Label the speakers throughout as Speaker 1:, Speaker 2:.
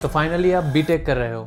Speaker 1: तो फाइनली आप बीटेक कर रहे हो,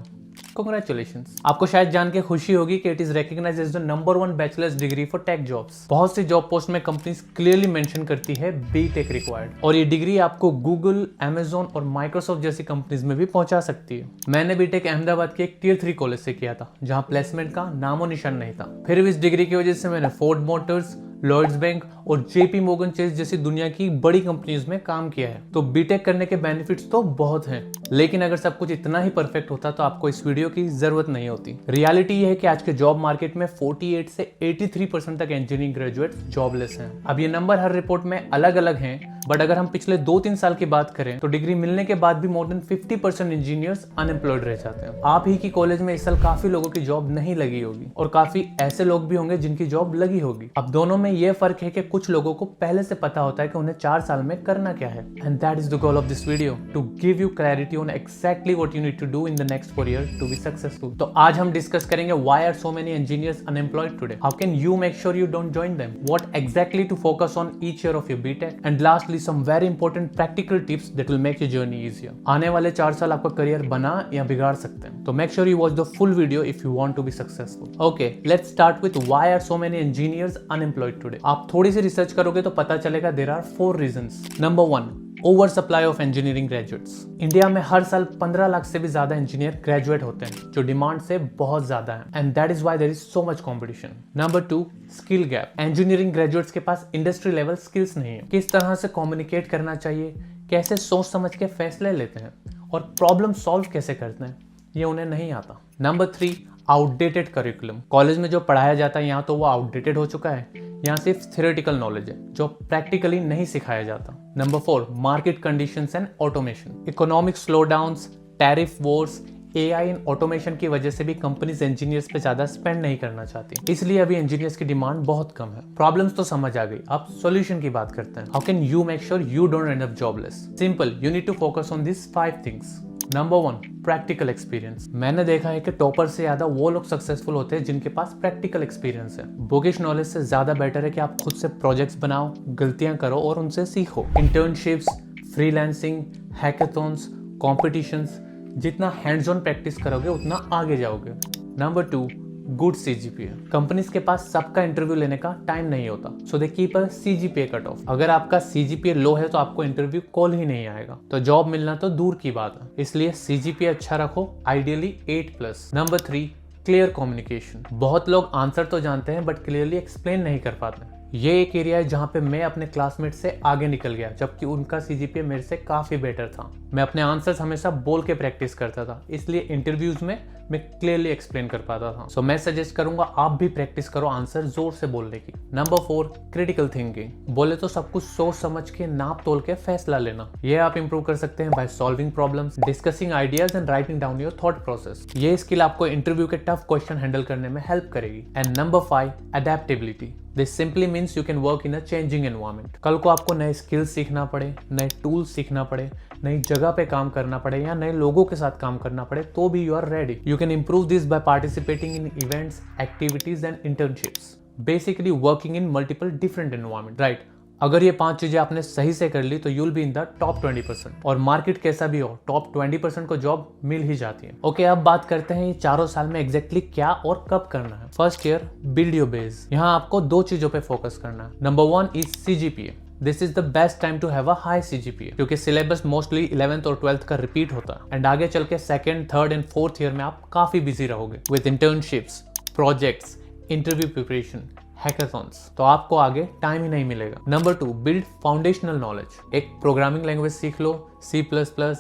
Speaker 1: कॉन्ग्रेचुलेशंस। आपको शायद जान के खुशी होगी कि it is recognised as the number 1 bachelor's degree for tech jobs. बहुत सी जॉब पोस्ट में कंपनीज क्लियरली मेंशन करती है बीटेक रिक्वायर्ड, और ये डिग्री आपको गूगल, अमेजोन और माइक्रोसॉफ्ट जैसी कंपनीज में भी पहुंचा सकती है। मैंने बीटेक अहमदाबाद के एक टियर 3 कॉलेज से किया था, जहां प्लेसमेंट का नामो निशान नहीं था। फिर भी इस डिग्री की वजह से मैंने फोर्ड मोटर्स, लॉयड्स बैंक और जेपी मोर्गन चेस जैसी दुनिया की बड़ी कंपनीज में काम किया है। तो बीटेक करने के बेनिफिट्स तो बहुत हैं, लेकिन अगर सब कुछ इतना ही परफेक्ट होता तो आपको इस वीडियो की जरूरत नहीं होती। रियलिटी ये है कि आज के जॉब मार्केट में 48 से 83% तक इंजीनियरिंग ग्रेजुएट जॉबलेस हैं। अब ये नंबर हर रिपोर्ट में अलग अलग हैं, बट अगर हम पिछले 2-3 साल की बात करें तो डिग्री मिलने के बाद भी मोर देन 50% इंजीनियर्स अनएम्प्लॉयड रह जाते हैं। आप ही की कॉलेज में इस साल काफी लोगों की जॉब नहीं लगी होगी, और काफी ऐसे लोग भी होंगे जिनकी जॉब लगी होगी। अब दोनों में ये फर्क है कि कुछ लोगों को पहले से पता होता है कि उन्हें 4 साल में करना क्या है। And that is the goal of this video, to give you clarity on exactly what you need to do in the next 4 years to be successful. तो आज हम डिस्कस करेंगे why are so many engineers unemployed today, how can you make sure you don't join them, what exactly to focus on each year of your BTech, and lastly some very important practical tips that will make your journey easier. आने वाले 4 साल आपका career बना या बिगाड़ सकते हैं, तो make sure you watch the full video if you want to be successful. Okay, let's start with why are so many engineers unemployed today. आप थोड़ी सी रिसर्च करोगे तो पता चलेगा there are 4 reasons. Number 1, over supply of engineering graduates. India में हर साल 15 लाख से भी ज्यादा इंजीनियर ग्रेजुएट होते हैं, जो डिमांड से बहुत ज्यादा है, and that is why there is so much competition. Number 2, skill gap. Engineering graduates के पास इंडस्ट्री लेवल स्किल्स नहीं है। किस तरह से कम्युनिकेट करना चाहिए, कैसे सोच समझ के फैसले लेते हैं, और प्रॉब्लम सॉल्व कैसे करते हैं, ये उन्हें नहीं आता। Number 3, outdated curriculum. कॉलेज में जो पढ़ाया जाता है यहाँ तो वो आउटडेटेड हो चुका है, यहाँ सिर्फ थियोरेटिकल नॉलेज है जो प्रैक्टिकली नहीं सिखाया जाता। Number 4, market conditions and automation. Economic slowdowns, tariff wars, AI and automation की वजह से भी कंपनीज इंजीनियर्स पे ज्यादा स्पेंड नहीं करना चाहती, इसलिए अभी इंजीनियर्स की डिमांड बहुत कम है। प्रॉब्लम्स तो समझ आ गई, अब सॉल्यूशन की बात करते हैं। How can you make sure you don't end up jobless? Simple, you need to focus on this 5 things. Number 1, practical experience. मैंने देखा है कि टॉपर से ज्यादा वो लोग सक्सेसफुल होते हैं जिनके पास प्रैक्टिकल एक्सपीरियंस है। बुकिश नॉलेज से ज्यादा बेटर है कि आप खुद से प्रोजेक्ट्स बनाओ, गलतियां करो और उनसे सीखो। इंटर्नशिप्स, फ्रीलांसिंग, हैकाथॉन्स, कॉम्पिटिशंस, जितना हैंड्स ऑन प्रैक्टिस करोगे उतना आगे जाओगे। Number 2, good CGPA. कंपनीज के पास सबका इंटरव्यू लेने का टाइम नहीं होता, so they keep a CGPA cut off. अगर आपका सीजीपीए लो है तो आपको इंटरव्यू कॉल ही नहीं आएगा, तो जॉब मिलना तो दूर की बात है। इसलिए सीजीपीए अच्छा रखो, आइडियली 8+। Number 3, clear communication. बहुत लोग आंसर तो जानते हैं बट क्लियरली एक्सप्लेन नहीं कर पाते। ये एक एरिया है जहाँ पे मैं अपने क्लासमेट से आगे निकल गया, जबकि उनका सीजीपीए मेरे से काफी बेटर था। मैं अपने आंसर्स हमेशा बोल के प्रैक्टिस करता था, इसलिए इंटरव्यूज में मैं क्लियरली एक्सप्लेन कर पाता था। सो मैं सजेस्ट करूंगा आप भी प्रैक्टिस करो आंसर जोर से बोलने की। Number 4, critical thinking. बोले तो सब कुछ सोच समझ के, नाप तोल के फैसला लेना। ये आप इंप्रूव कर सकते हैं by solving problems, discussing ideas and writing down your thought process. ये स्किल आपको इंटरव्यू के टफ क्वेश्चन हैंडल करने में हेल्प करेगी। And number 5, adaptability. This simply means you can work in a changing environment. कल को आपको नए स्किल्स सीखना पड़े, नए टूल्स सीखना पड़े, नई जगह पे काम करना पड़े या नए लोगों के साथ काम करना पड़े, तो भी you are ready. You can improve this by participating in events, activities and internships, basically working in multiple different environment, right? अगर ये 5 चीजें आपने सही से कर ली तो you'll be in the top 20%, और मार्केट कैसा भी हो टॉप 20% को जॉब मिल ही जाती है। ओके, अब बात करते हैं ये 4 साल में एग्जैक्टली क्या और कब करना है। First year, build your base. यहाँ आपको 2 चीजों पे फोकस करना है। Number 1 is CGPA. This is the best time to have a high CGPA, क्योंकि सिलेबस मोस्टली 11th और 12th का रिपीट होता है, एंड आगे चल के 2nd, 3rd and 4th year में आप काफी बिजी रहोगे with internships, projects, interview preparation, hackathons, तो आपको आगे टाइम ही नहीं मिलेगा। Number 2, build foundational knowledge. एक प्रोग्रामिंग लैंग्वेज सीख लो, C++,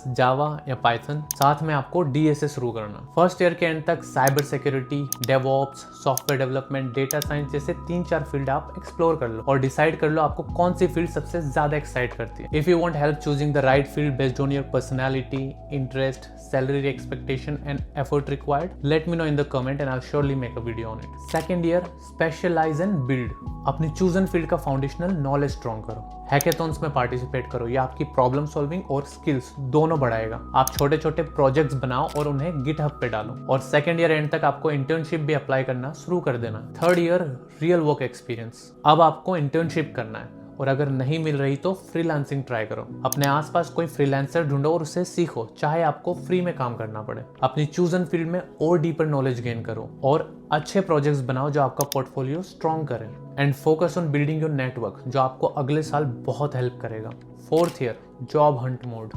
Speaker 1: जावा या पाइथन, साथ में आपको डीएसए शुरू करना। फर्स्ट ईयर के एंड तक cyber security, DevOps, software development, data science जैसे 3-4 फील्ड आप एक्सप्लोर कर लो और डिसाइड कर लो आपको कौन सी फील्ड सबसे ज्यादा एक्साइट करती है। If you want help choosing the right field based on your personality, interest, salary expectation and effort required, let me know in the comment and I will surely make a video on it. Second year, specialise and build. अपनी chosen field का foundational knowledge strong करो, hackathons में participate करो, ये आपकी problem solving और skills दोनों बढ़ाएगा। आप छोटे छोटे प्रोजेक्ट्स बनाओ और उन्हें गिटहब पे डालो। और सेकंड ईयर एंड तक आपको इंटर्नशिप भी अप्लाई करना शुरू कर देना। Third year, real work experience. अब आपको इंटर्नशिप करना है और अगर नहीं मिल रही तो फ्रीलांसिंग ट्राई करो। अपने आसपास कोई फ्रीलांसर ढूंढो और उससे सीखो, चाहे आपको फ्री में काम करना पड़े। अपनी चूजन फील्ड में और डीपर नॉलेज गेन करो और अच्छे प्रोजेक्ट्स बनाओ जो आपका पोर्टफोलियो स्ट्रॉन्ग करें। And focus on building your network, जो आपको अगले साल बहुत हेल्प करेगा। 4th year, job hunt mode.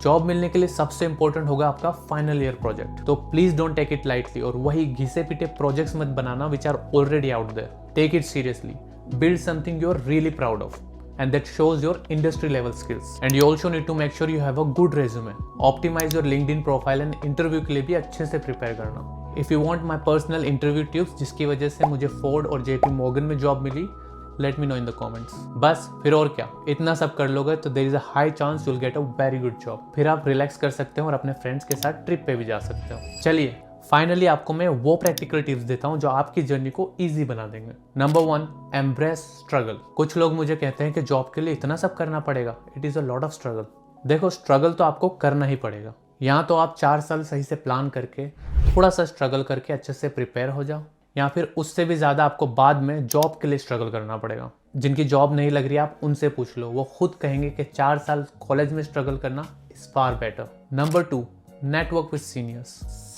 Speaker 1: Job मिलने के लिए सबसे इंपॉर्टेंट होगा आपका फाइनल ईयर प्रोजेक्ट, तो please don't take it lightly और वही घिसे पिटे प्रोजेक्ट्स मत बनाना which are already out there. Take it seriously, build something you are really proud of and that shows your industry level skills, and you also need to make sure you have a good resume. Optimize your LinkedIn profile and interview के लिए भी अच्छे से prepare करना। If you want my personal interview tips जिसकी वजह से मुझे फोर्ड और JP Morgan में job milli, let me know in the comments। बस फिर और क्या, इतना सब कर लोगे तो there is a high chance you'll get a very good job। फिर आप रिलैक्स कर सकते हो और अपने फ्रेंड्स के साथ ट्रिप पे भी जा सकते हो। चलिए फाइनली आपको मैं वो प्रैक्टिकल टिप्स देता हूं जो आपकी जर्नी को इजी बना देंगे। Number 1, embrace struggle. कुछ लोग मुझे कहते हैं कि जॉब के लिए इतना सब करना पड़ेगा। It is a lot of struggle. देखो, स्ट्रगल तो आपको करना ही पड़ेगा। यहाँ तो आप 4 साल सही से प्लान करके थोड़ा सा स्ट्रगल करके अच्छे से प्रिपेयर हो जाओ, या फिर उससे भी ज्यादा आपको बाद में जॉब के लिए स्ट्रगल करना पड़ेगा। जिनकी जॉब नहीं लग रही आप उनसे पूछ लो, वो खुद कहेंगे कि 4 साल कॉलेज में स्ट्रगल करना is far better. Number 2, network with seniors.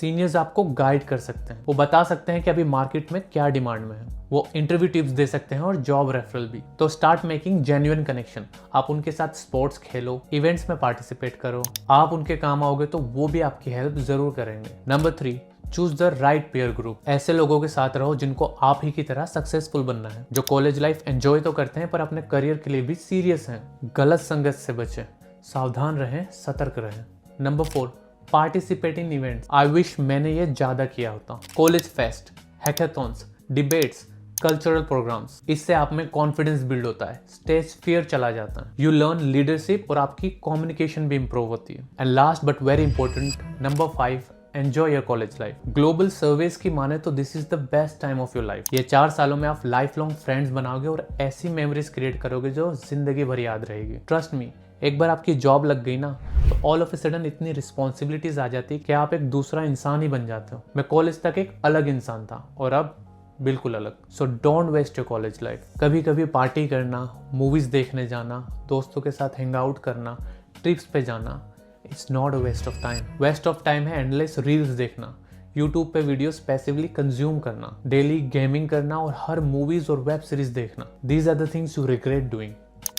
Speaker 1: Seniors आपको गाइड कर सकते हैं, वो बता सकते हैं कि अभी मार्केट में क्या डिमांड में है, वो इंटरव्यू टिप्स दे सकते हैं और जॉब रेफरल भी। तो स्टार्ट मेकिंग जेन्युइन कनेक्शन। आप उनके साथ स्पोर्ट्स खेलो, इवेंट्स में पार्टिसिपेट करो, आप उनके काम आओगे तो वो भी आपकी हेल्प जरूर करेंगे। Number 3, choose the right pair group. ऐसे लोगों के साथ रहो जिनको आप ही की तरह सक्सेसफुल बनना है, जो कॉलेज लाइफ एंजॉय तो करते हैं पर अपने करियर के लिए भी सीरियस हैं। गलत संगत से बचें, सावधान रहें, सतर्क रहें। Number 4, participate in events. I wish मैंने ये ज्यादा किया होता। College fest, hackathons, debates, cultural programmes, इससे आप में कॉन्फिडेंस बिल्ड होता है, स्टेज फियर चला जाता है, यू लर्न लीडरशिप और आपकी कम्युनिकेशन भी इंप्रूव होती है। And last but very important, number 5, enjoy your college life. Global surveys की माने तो this is the best time of your life. ये 4 सालों में आप लाइफ लॉन्ग फ्रेंड्स बनाओगे और ऐसी मेमोरीज क्रिएट करोगे जो जिंदगी भर याद रहेगी। ट्रस्ट मी, एक बार आपकी जॉब लग गई ना तो ऑल ऑफ ए सडन इतनी रिस्पॉन्सिबिलिटीज आ जाती है कि आप एक दूसरा इंसान ही बन जाते हो। मैं कॉलेज तक एक अलग इंसान था और अब बिल्कुल अलग। So don't waste your college life. कभी कभी पार्टी करना, मूवीज देखने जाना, दोस्तों के साथ हैंग आउट करना, ट्रिप्स पे जाना, it's not a waste of time. Waste of time है एंडलेस रील्स देखना, यूट्यूब पे वीडियोस पैसिवली कंज्यूम करना, डेली गेमिंग करना और हर मूवीज और वेब सीरीज देखना। These are the things you regret doing.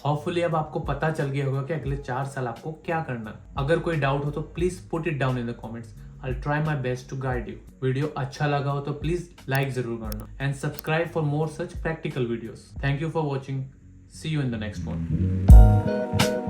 Speaker 1: Hopefully अब आपको पता चल गया होगा कि अगले 4 साल आपको क्या करना है। अगर कोई डाउट हो तो please put it down in the comments. I'll try my best to guide you. Video अच्छा लगा हो तो प्लीज लाइक जरूर करना and subscribe for more such practical videos. Thank you for watching. See you in the next one.